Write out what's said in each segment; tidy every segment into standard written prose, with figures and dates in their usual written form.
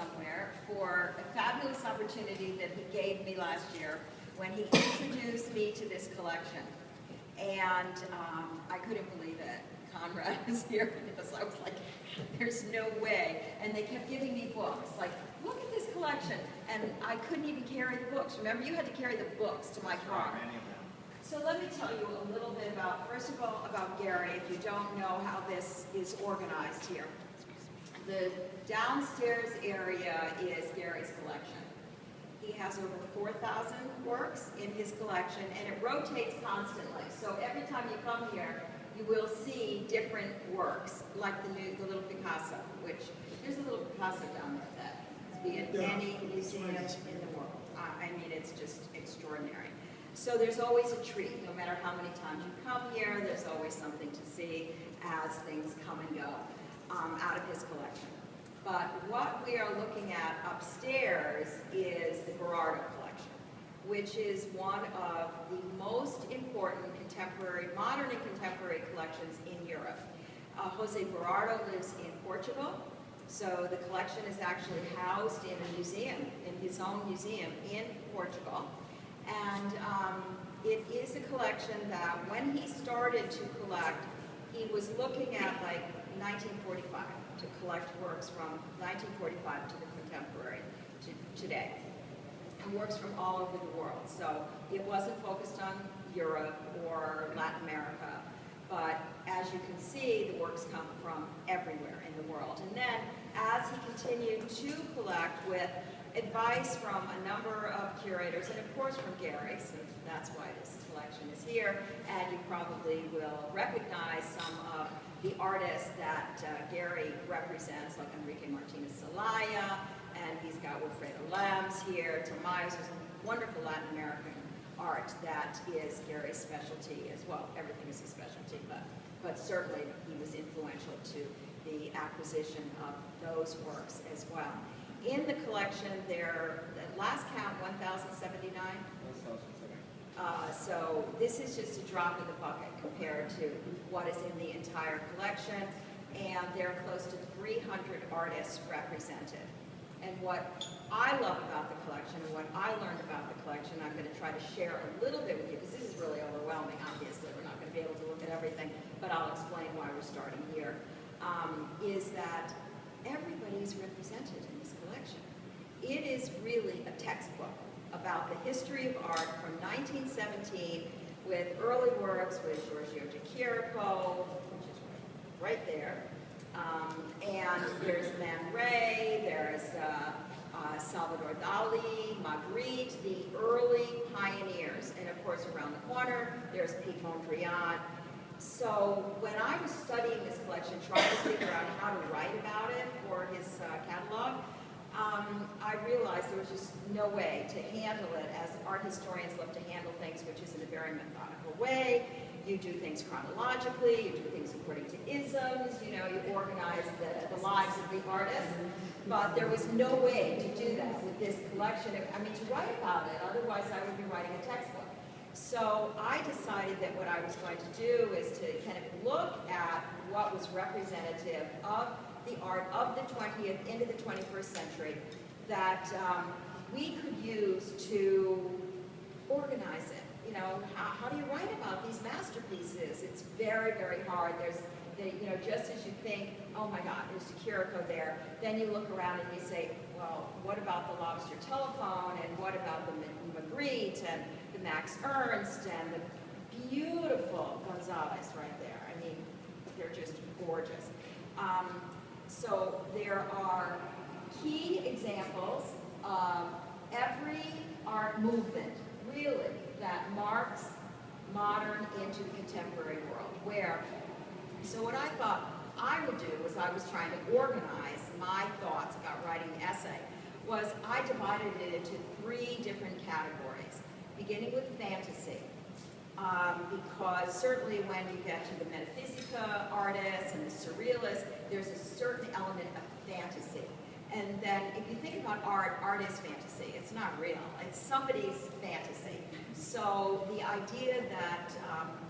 somewhere for a fabulous opportunity that he gave me last year when he introduced me to this collection. And I couldn't believe it. Conrad was here because I was like, there's no way. And they kept giving me books, like, look at this collection. And I couldn't even carry the books. Remember, you had to carry the books to my car. So let me tell you a little bit about, first of all, about Gary, if you don't know how this is organized here. The downstairs area is Gary's collection. He has over 4,000 works in his collection, and it rotates constantly. So every time you come here, you will see different works, like the little Picasso, which, there's a little Picasso down there that be in any museum in the world. I mean, it's just extraordinary. So there's always a treat. No matter how many times you come here, there's always something to see as things come and go out of his collection. But what we are looking at upstairs is the Berardo collection, which is one of the most important contemporary, modern and contemporary collections in Europe. Jose Berardo lives in Portugal, so the collection is actually housed in a museum, in his own museum in Portugal. And it is a collection that when he started to collect, he was looking at like 1945 to collect works from 1945 to the contemporary, to today, and works from all over the world. So it wasn't focused on Europe or Latin America, but as you can see, the works come from everywhere in the world. And then as he continued to collect with advice from a number of curators, and of course from Gary, so that's why this collection is here, and you probably will recognize some of the artists that Gary represents, like Enrique Martinez Celaya, and he's got Wilfredo Lambs here, Tamayo's, there's wonderful Latin American art that is Gary's specialty as well. Everything is his specialty, but certainly he was influential to the acquisition of those works as well. In the collection, there, at last count, 1,079. So this is just a drop in the bucket compared to what is in the entire collection, and there are close to 300 artists represented. And what I love about the collection and what I learned about the collection, I'm going to try to share a little bit with you, because this is really overwhelming, obviously. We're not going to be able to look at everything, but I'll explain why we're starting here, is that everybody is represented in this collection. It is really a textbook about the history of art from 1917 with early works with Giorgio de Chirico, which is right there. And there's Man Ray, there's Salvador Dali, Magritte, the early pioneers. And of course, around the corner, there's Piet Mondrian. So when I was studying this collection, trying to figure out how to write about it for his catalog, I realized there was just no way to handle it as art historians love to handle things, which is in a very methodical way. You do things chronologically, you do things according to isms, you know, you organize the lives of the artists. But there was no way to do that with this collection. I mean, to write about it, otherwise I would be writing a textbook. So I decided that what I was going to do is to kind of look at what was representative of the art of the 20th into the 21st century that we could use to organize it. You know, how do you write about these masterpieces? It's very, very hard. You know, just as you think, oh my God, there's de Chirico there, then you look around and you say, well, what about the Lobster Telephone, and what about the Magritte, and the Max Ernst, and the beautiful Gonzalez right there. I mean, they're just gorgeous. So there are key examples of every art movement, really, that marks modern into the contemporary world. So what I thought I would do was I was trying to organize my thoughts about writing the essay, was I divided it into 3 different categories, beginning with fantasy. Because certainly when you get to the Metaphysica artists and the Surrealists, there's a certain element of fantasy And then if you think about art, art is fantasy. It's not real. It's somebody's fantasy. So the idea that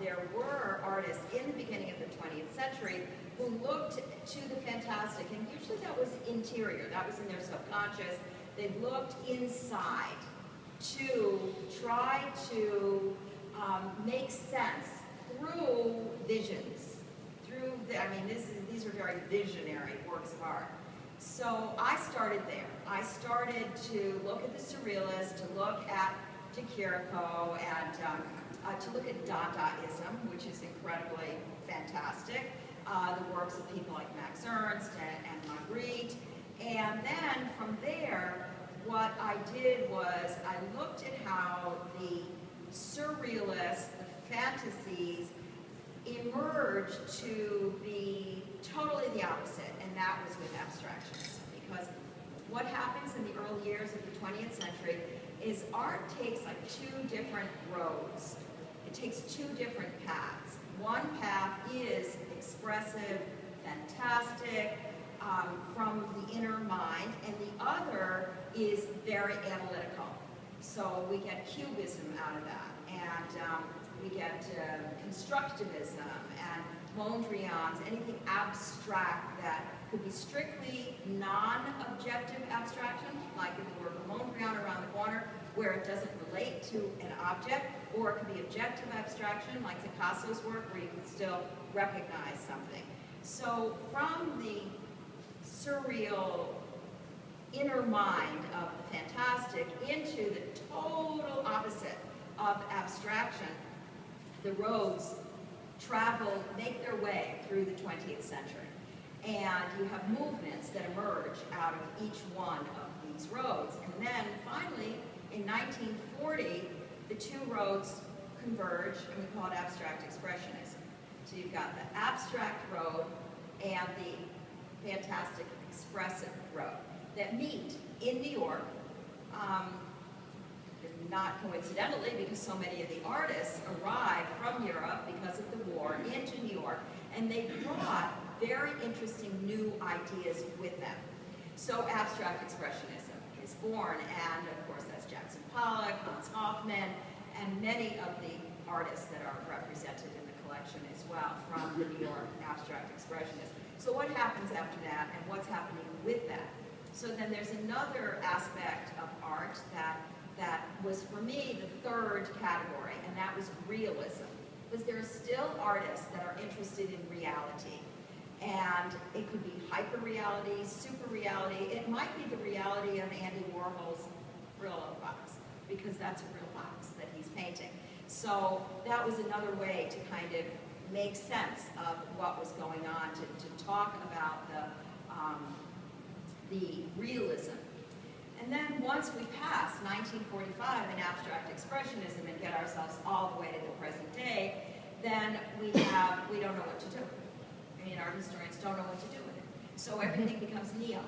there were artists in the beginning of the 20th century who looked to the fantastic, and usually that was interior, that was in their subconscious. They looked inside to try to make sense through visions, through these are very visionary works of art. So I started there. I started to look at the Surrealists, to look at De Chirico, and to look at Dadaism, which is incredibly fantastic. The works of people like Max Ernst and Magritte. And then from there, what I did was I looked at how the Surrealists, the fantasies, emerged to be totally the opposite, and that was with Abstractionism. Because what happens in the early years of the 20th century is art takes like two different roads. It takes two different paths. One path is expressive, fantastic, from the inner mind, and the other is very analytical. So we get cubism out of that, and we get constructivism and Mondrian's, anything abstract that could be strictly non-objective abstraction, like in the work of Mondrian around the corner, where it doesn't relate to an object, or it could be objective abstraction, like Picasso's work, where you can still recognize something. So from the surreal inner mind of the fantastic into the total opposite of abstraction, the roads make their way through the 20th century. And you have movements that emerge out of each one of these roads. And then finally, in 1940, the two roads converge, and we call it abstract expressionism. So you've got the abstract road and the fantastic expressive road that meet in New York, not coincidentally, because so many of the artists arrived from Europe because of the war into New York, and they brought very interesting new ideas with them. So abstract expressionism is born, and of course that's Jackson Pollock, Hans Hofmann, and many of the artists that are represented in the collection as well from the New York abstract expressionists. So what happens after that, and what's happening with that? So then there's another aspect of art that was, for me, the third category, and that was realism. Because there are still artists that are interested in reality. And it could be hyper-reality, super-reality. It might be the reality of Andy Warhol's Brillo box, because that's a real box that he's painting. So that was another way to kind of make sense of what was going on, to talk about the realism. And then once we pass 1945 and abstract expressionism and get ourselves all the way to the present day, then we don't know what to do. I mean, our historians don't know what to do with it. So everything becomes neo.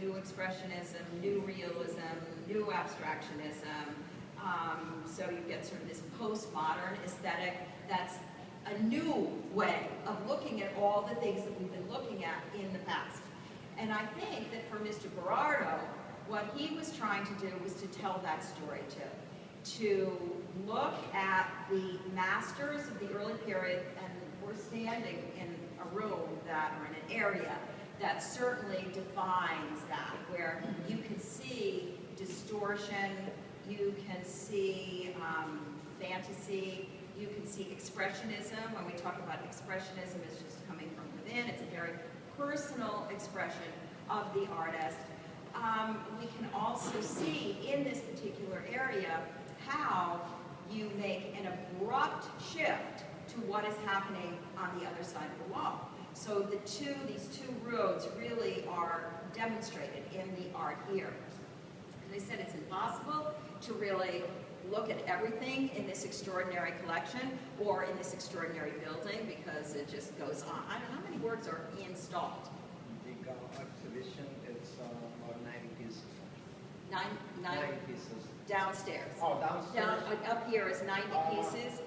New expressionism, new realism, new abstractionism. So you get sort of this postmodern aesthetic that's a new way of looking at all the things that we've been looking at in the past. And I think that for Mr. Berardo, what he was trying to do was to tell that story too. To look at the masters of the early period, and we're standing in a room or in an area that certainly defines that, where you can see distortion, you can see fantasy, you can see expressionism. When we talk about expressionism, it's just coming from within. It's a very personal expression of the artist. We can also see in this particular area how you make an abrupt shift to what is happening on the other side of the wall. So these two roads really are demonstrated in the art here. As I said, it's impossible to really look at everything in this extraordinary collection or in this extraordinary building, because it just goes on. I don't know how many works are installed. The exhibition is about 90 pieces. 90 pieces. Downstairs. Oh, downstairs? Up here is 90 pieces,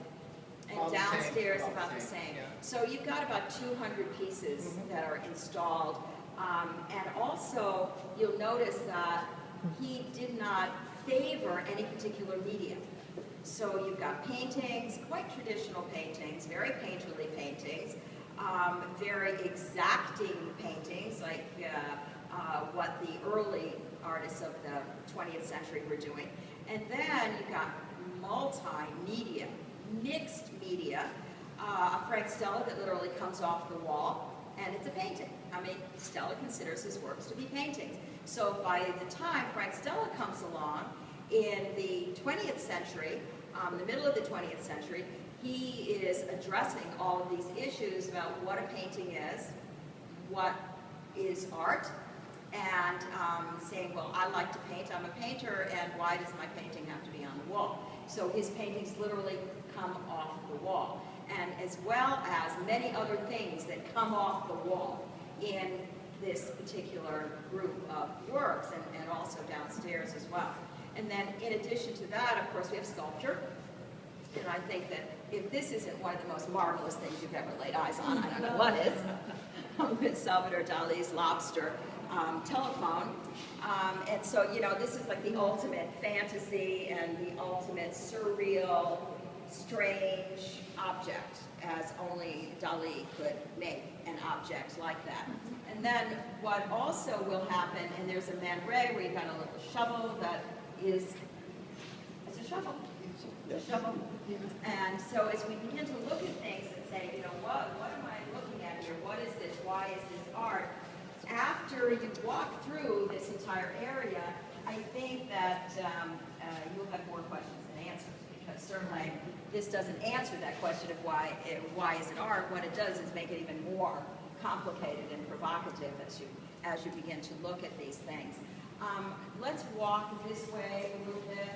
and downstairs about the same. Yeah. So you've got about 200 pieces that are installed And also, you'll notice that he did not favor any particular medium. So you've got paintings, quite traditional paintings, very painterly paintings, very exacting paintings, like what the early artists of the 20th century were doing. And then you've got multimedia, mixed media, a Frank Stella that literally comes off the wall, and it's a painting. I mean, Stella considers his works to be paintings. So by the time Frank Stella comes along in the 20th century, the middle of the 20th century, he is addressing all of these issues about what a painting is, what is art, and saying, well, I like to paint, I'm a painter, and why does my painting have to be on the wall? So his paintings literally come off the wall, and as well as many other things that come off the wall in this particular group of works, and also downstairs as well. And then in addition to that, of course, we have sculpture. And I think that if this isn't one of the most marvelous things you've ever laid eyes on, I don't know what is, with Salvador Dali's Lobster telephone. And so, you know, this is like the ultimate fantasy and the ultimate surreal, strange object, as only Dali could make an object like that. And then what also will happen, and there's a Man Ray where you've got a little shovel that is, it's a shovel. It's a shovel. And so as we begin to look at things and say, you know, what am I looking at here? What is this? Why is this art? After you walk through this entire area, I think that you'll have more questions than answers, because certainly this doesn't answer that question of why is it art. What it does is make it even more complicated and provocative as you begin to look at these things. Let's walk this way a little bit.